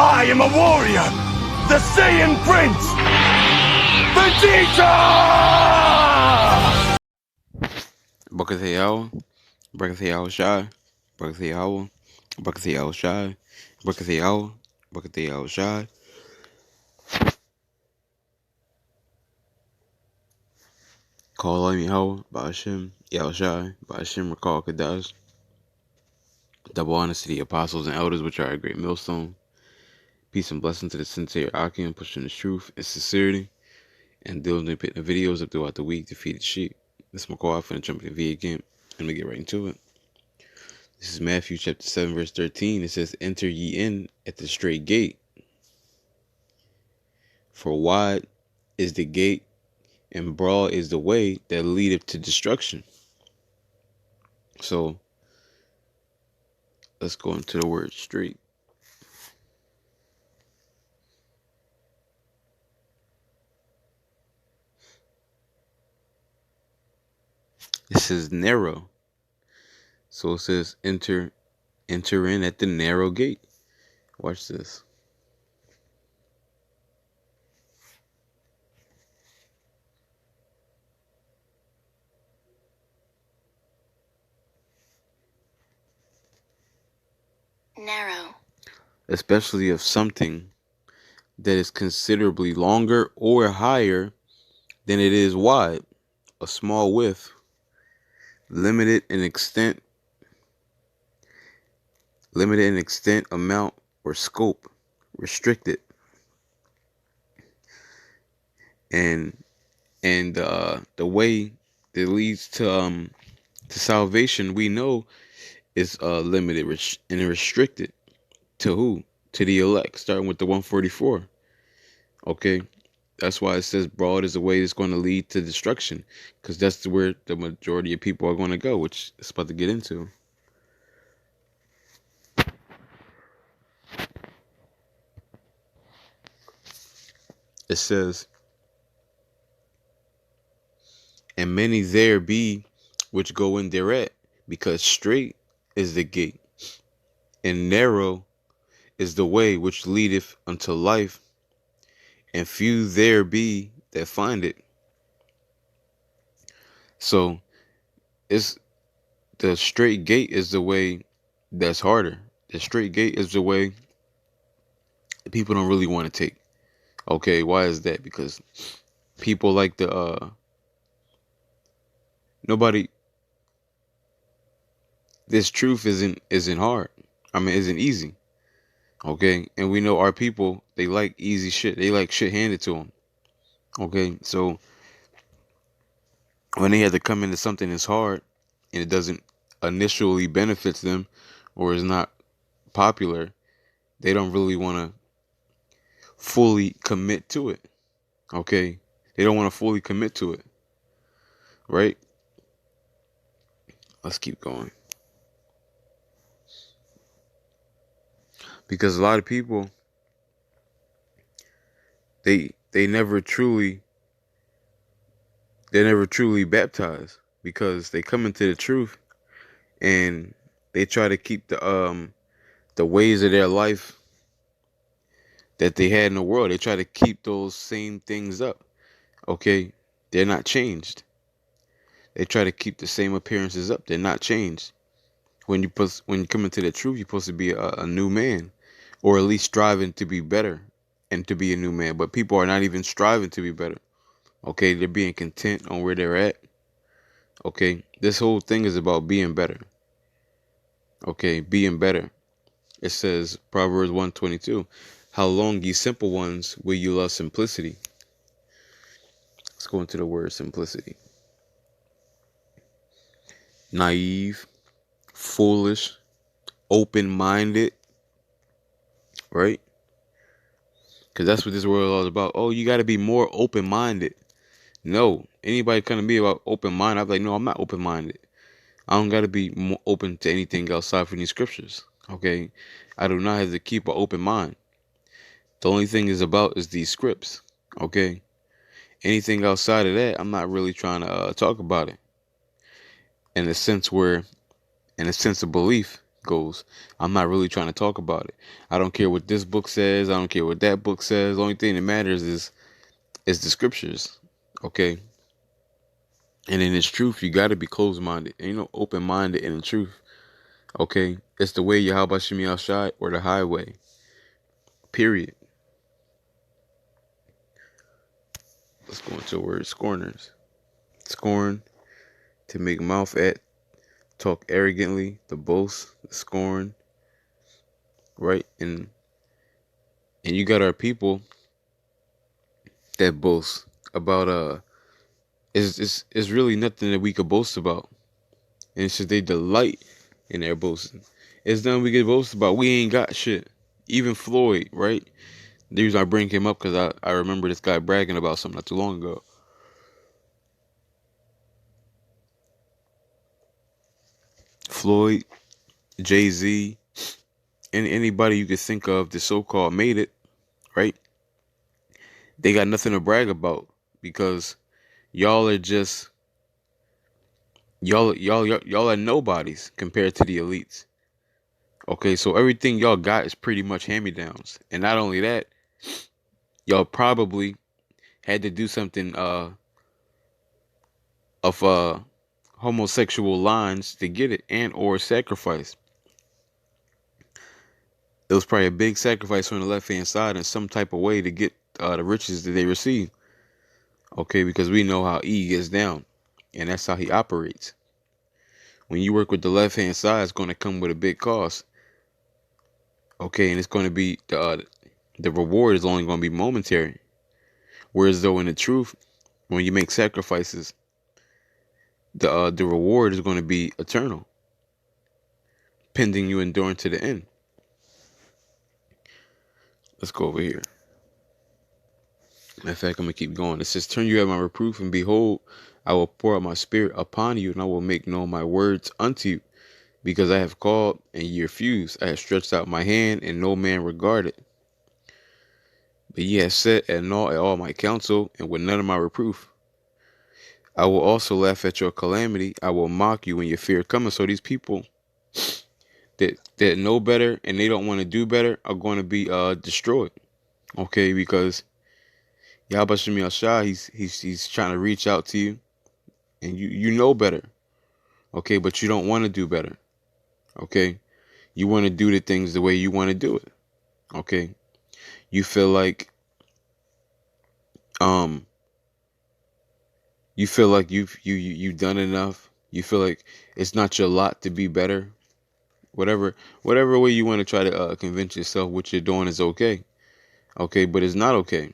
I am a warrior, the Saiyan Prince, Vegeta! Barakatah Yahweh, Barakatah Yahweh Shai, Barakatah Yahweh, Barakatah Yahweh Shai, Barakatah Yahweh, Barakatah Yahweh Shai. Call on Yahweh, Ba'ashem, Yahweh Shai, Ba'ashem, Rakal Kadash. Double honor to the apostles and elders which are a great millstone. Peace and blessing to the sincere Akim, pushing the truth and sincerity, and diligently putting the videos up throughout the week to feed the sheep. This is my call for the jump in the V again. Let me get right into it. This is Matthew chapter 7, verse 13. It says, Enter ye in at the straight gate. For wide is the gate, and broad is the way that leadeth to destruction. So, let's go into the word straight. It says narrow. So it says enter in at the narrow gate. Watch this. Narrow. Especially of something that is considerably longer or higher than it is wide. A small width, limited in extent, amount, or scope, restricted. And the way that leads to salvation, we know, is limited and restricted. To who? To the elect, starting with the 144. Okay, that's why it says broad is the way that's going to lead to destruction, because that's where the majority of people are going to go, which it's about to get into. It says, and many there be which go in thereat, because straight is the gate, and narrow is the way which leadeth unto life, and few there be that find it. So it's the straight gate is the way that's harder. The straight gate is the way people don't really want to take. Okay, why is that? Because people like the nobody, this truth isn't hard. I mean, isn't easy. Okay, and we know our people, they like easy shit. They like shit handed to them. Okay, so when they have to come into something that's hard and it doesn't initially benefits them or is not popular, they don't really want to fully commit to it. Okay, they don't want to fully commit to it, right? Let's keep going, because a lot of people, they never truly baptized, because they come into the truth and they try to keep the ways of their life that they had in the world. They try to keep those same things up. Okay, they're not changed. They try to keep the same appearances up. They're not changed. When you come into the truth, you're supposed to be a new man, or at least striving to be better and to be a new man. But people are not even striving to be better. Okay, they're being content on where they're at. Okay, this whole thing is about being better. Okay, being better. It says, Proverbs 122, how long, ye simple ones, will you love simplicity? Let's go into the word simplicity. Naive, foolish, open-minded, right? Because that's what this world is all about. Oh, you got to be more open-minded. No, anybody come to me about open-minded, I'm like, no, I'm not open-minded. I don't got to be more open to anything outside from these scriptures. Okay, I do not have to keep an open mind. The only thing is about is these scripts. Okay, anything outside of that, I'm not really trying to talk about it. In a sense of belief, goes. I'm not really trying to talk about it. I don't care what this book says. I don't care what that book says. The only thing that matters is the scriptures. Okay. And in its truth, you got to be closed minded. Ain't no open minded in the truth. Okay. It's the way Yahweh Shemi Shai or the highway. Period. Let's go into a word. Scorners. Scorn, to make mouth at, talk arrogantly, the boast, the scorn, right? And you got our people that boast about it's really nothing that we could boast about. And it's just they delight in their boasting. It's nothing we could boast about. We ain't got shit. Even Floyd, right? The reason I bring him up because I remember this guy bragging about something not too long ago. Floyd, Jay-Z, and anybody you could think of that so-called made it, right? They got nothing to brag about because y'all are just y'all are nobodies compared to the elites. Okay, so everything y'all got is pretty much hand-me-downs. And not only that, y'all probably had to do something of homosexual lines to get it, and or sacrifice. It was probably a big sacrifice on the left hand side in some type of way to get the riches that they receive. Okay, because we know how E gets down, and that's how he operates. When you work with the left hand side, it's going to come with a big cost. Okay, and it's going to be the reward is only going to be momentary. Whereas though in the truth, when you make sacrifices, the reward is going to be eternal, pending you enduring to the end. Let's go over here. Matter of fact, I'm going to keep going. It says, turn you at my reproof, and behold, I will pour out my spirit upon you, and I will make known my words unto you. Because I have called, and ye refused. I have stretched out my hand, and no man regarded. But ye have set at naught at all my counsel, and with none of my reproof. I will also laugh at your calamity. I will mock you when your fear cometh. So these people that know better and they don't want to do better are going to be destroyed. Okay, because Yahweh Shemi Shai, he's trying to reach out to you, and you know better. Okay, but you don't want to do better. Okay, you want to do the things the way you want to do it. Okay, you feel like you've done enough. You feel like it's not your lot to be better. Whatever way you want to try to convince yourself what you're doing is okay. Okay, but it's not okay.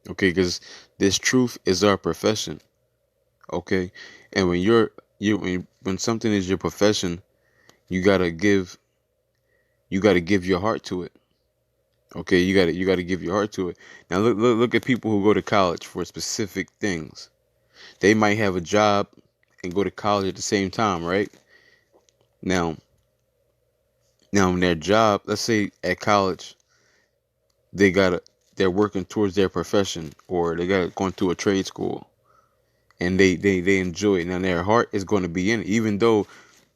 Okay, because this truth is our profession. Okay, and when something is your profession, you gotta give your heart to it. Okay, you gotta give your heart to it. Now look at people who go to college for specific things. They might have a job and go to college at the same time, right? Now in their job, let's say at college, they're working towards their profession, or they got going to a trade school, and they enjoy it. Now their heart is going to be in it, even though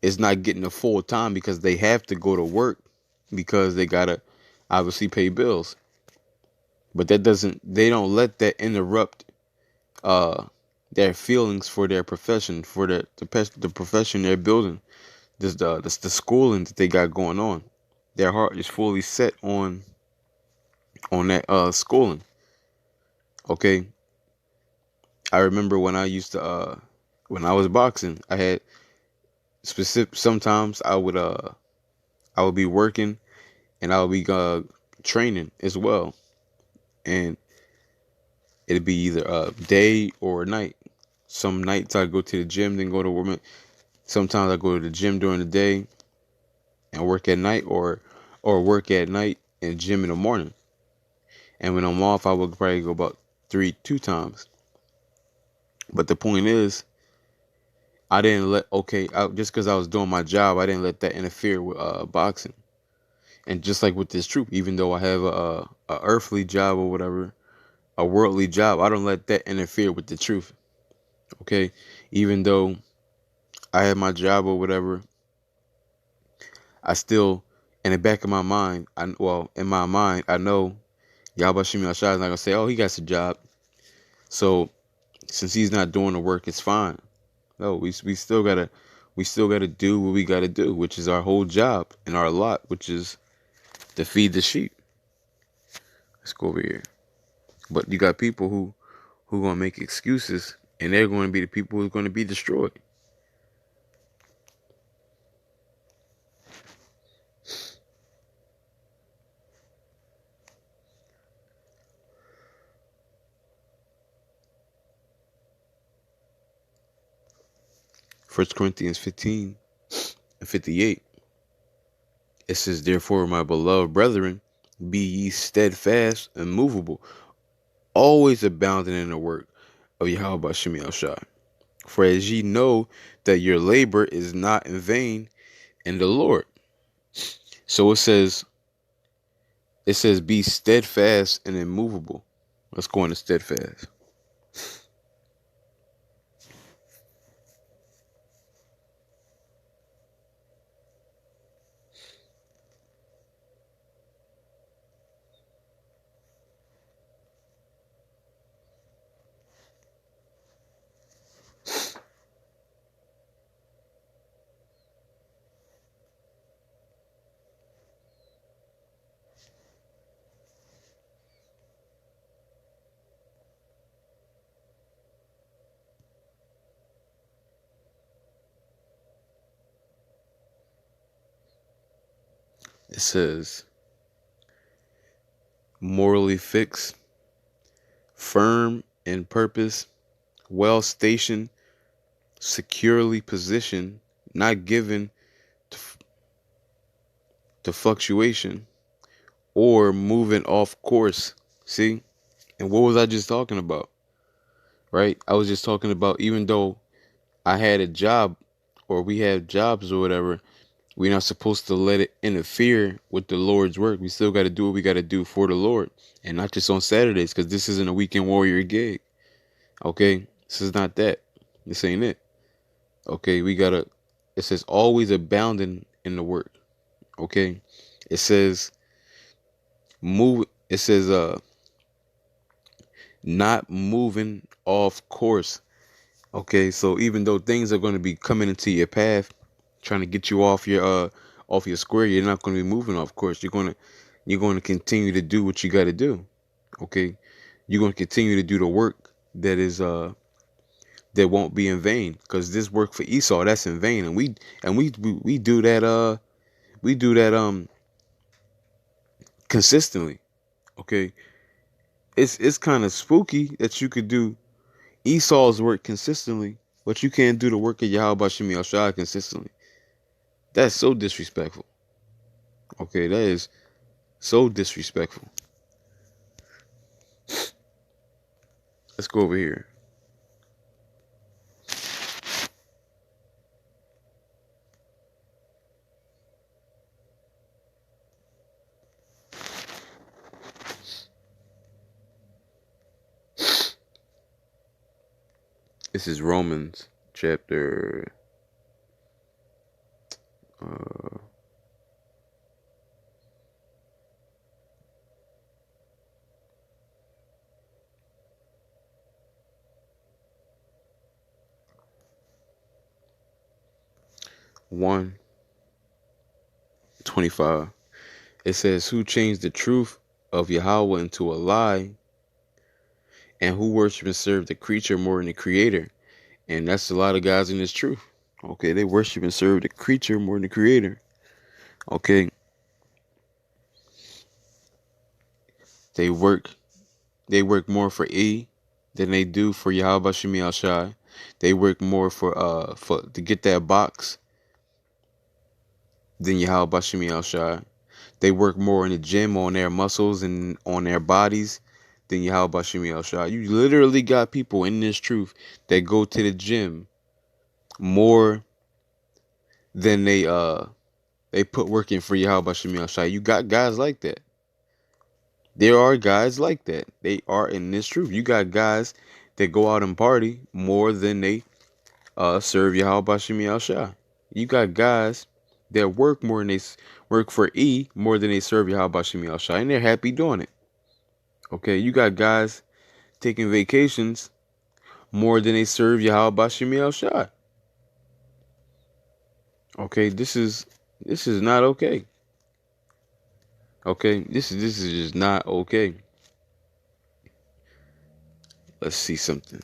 it's not getting a full time because they have to go to work because they gotta obviously pay bills. But they don't let that interrupt their feelings for their profession, for the profession they're building. This the schooling that they got going on. Their heart is fully set on that schooling. Okay. I remember when I used to when I was boxing, I had specific sometimes I would be working and I would be training as well. And it'd be either a day or a night. Some nights I go to the gym, then go to work. Sometimes I go to the gym during the day and work at night, or work at night and gym in the morning. And when I'm off, I would probably go about 2 times. But the point is, I didn't let just because I was doing my job, I didn't let that interfere with boxing. And just like with this truth, even though I have a earthly job or whatever, a worldly job, I don't let that interfere with the truth. Okay, even though I have my job or whatever, I still, in the back of my mind, in my mind, I know Yahweh Shemi Shai is not gonna say, "Oh, he got a job." So since he's not doing the work, it's fine. No, we still gotta do what we gotta do, which is our whole job and our lot, which is to feed the sheep. Let's go over here. But you got people who gonna make excuses, and they're going to be the people who's going to be destroyed. First Corinthians 15:58. It says, "Therefore, my beloved brethren, be ye steadfast, immovable, always abounding in the work of Yahweh Shemi El Shai. For as ye know that your labor is not in vain in the Lord." So it says be steadfast and immovable. Let's go into steadfast. It says morally fixed, firm in purpose, well stationed, securely positioned, not given to fluctuation or moving off course. See? And what was I just talking about? Right? I was just talking about, even though I had a job or we have jobs or whatever, we're not supposed to let it interfere with the Lord's work. We still got to do what we got to do for the Lord, and not just on Saturdays, because this isn't a weekend warrior gig. Okay? This is not that. This ain't it. Okay? It says always abounding in the work. Okay? It says not moving off course. Okay, so even though things are going to be coming into your path, trying to get you off your square, you're not going to be moving off course. You're going to continue to do what you got to do. Okay, you're going to continue to do the work that won't be in vain, because this work for Esau, that's in vain, and we do that consistently. Okay, it's kind of spooky that you could do Esau's work consistently, but you can't do the work of Yahweh Shemi El Shai consistently. That's so disrespectful. Okay, that is so disrespectful. Let's go over here. This is Romans chapter 1:25. It says, "Who changed the truth of Yahweh into a lie, and who worship and serve the creature more than the creator?" And that's a lot of guys in this truth. Okay, they worship and serve the creature more than the creator. Okay, they work more for E than they do for Yahweh Shemi El Shai. They work more for to get that box than Yahweh Shemi El Shai. They work more in the gym on their muscles and on their bodies than Yahweh Shemi El Shai. You literally got people in this truth that go to the gym more than they put work in for Yahweh Shemi El Shai. You got guys like that. There are guys like that. They are in this truth. You got guys that go out and party more than they serve Yahweh Shemi El Shai. You got guys that work for E more than they serve Yahweh Shemi Al Shai, and they're happy doing it. Okay, you got guys taking vacations more than they serve Yahweh Shemi Al Shai. Okay, this is not okay. Okay, this is just not okay. Let's see something.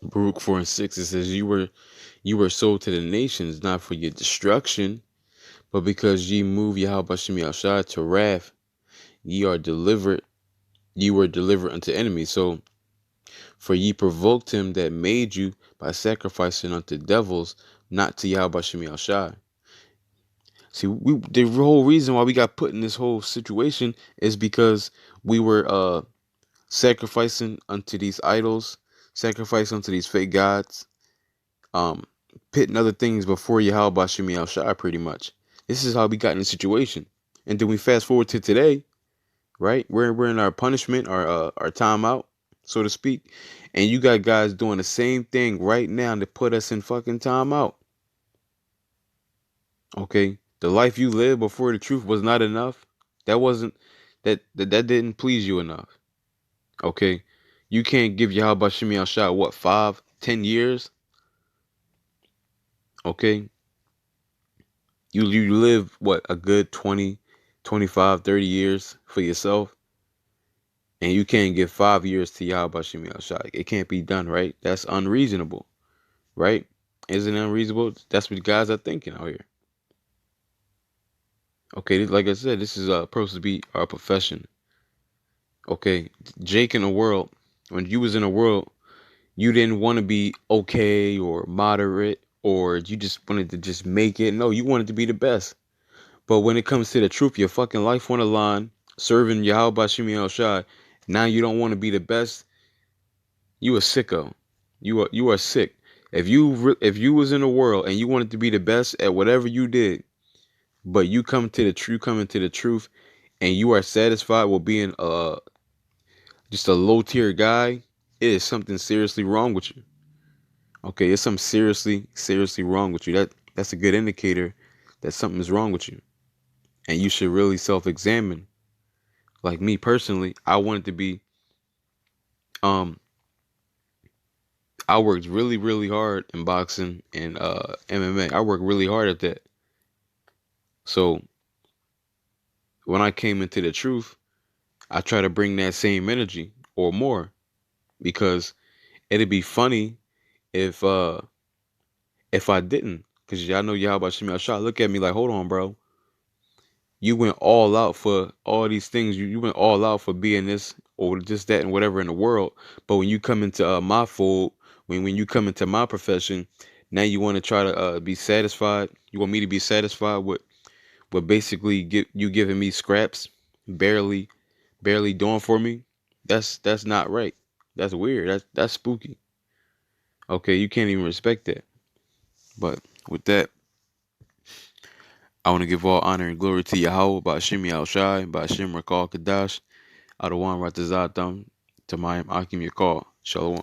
Baruch 4:6, it says, you were sold to the nations, not for your destruction, but because ye move Yahweh Shemi Al Shai to wrath, ye were delivered unto enemies. So, for ye provoked him that made you by sacrificing unto devils, not to Yahweh Shemi Al Shai. See, the whole reason why we got put in this whole situation is because we were sacrificing unto these idols, sacrificing unto these fake gods, pitting other things before Yahweh Shemi Al Shai, pretty much. This is how we got in the situation. And then we fast forward to today, right? We're in our punishment, our timeout, so to speak. And you got guys doing the same thing right now to put us in fucking timeout. Okay? The life you lived before the truth was not enough. That didn't please you enough. Okay? You can't give Yahweh Shemi Al Shai, what, 5, 10 years? Okay? You live, what, a good 20, 25, 30 years for yourself, and you can't give 5 years to Yahweh Shemi Al Shai. It can't be done, right? That's unreasonable, right? Isn't it unreasonable? That's what guys are thinking out here. Okay, like I said, this is supposed to be our profession. Okay, Jake, in the world, when you was in the world, you didn't want to be okay or moderate, or you just wanted to just make it. No, you wanted to be the best. But when it comes to the truth, your fucking life on the line, serving Yahweh Shemi Al Shai, now you don't want to be the best. You a sicko. You are sick. If you was in the world and you wanted to be the best at whatever you did, but you come into the truth, and you are satisfied with being just a low tier guy, it is something seriously wrong with you. Okay, it's something seriously wrong with you. That's a good indicator that something is wrong with you. And you should really self-examine. Like me personally, I wanted to be I worked really, really hard in boxing and MMA. I worked really hard at that. So when I came into the truth, I try to bring that same energy or more, because it'd be funny if I didn't. Cause y'all know Yahweh Shemi Al Shai look at me like, hold on, bro. You went all out for all these things. You went all out for being this or just that and whatever in the world. But when you come into my fold, when you come into my profession, now you want to try to be satisfied. You want me to be satisfied with basically giving me scraps, barely doing for me. That's not right. That's weird. That's spooky. Okay, you can't even respect that. But with that, I want to give all honor and glory to Yahweh, by Shemi Al Shai, by Shem Rakal Kadash, Adawan Ratazatam, Tamayim Akim Yakal. Shalom.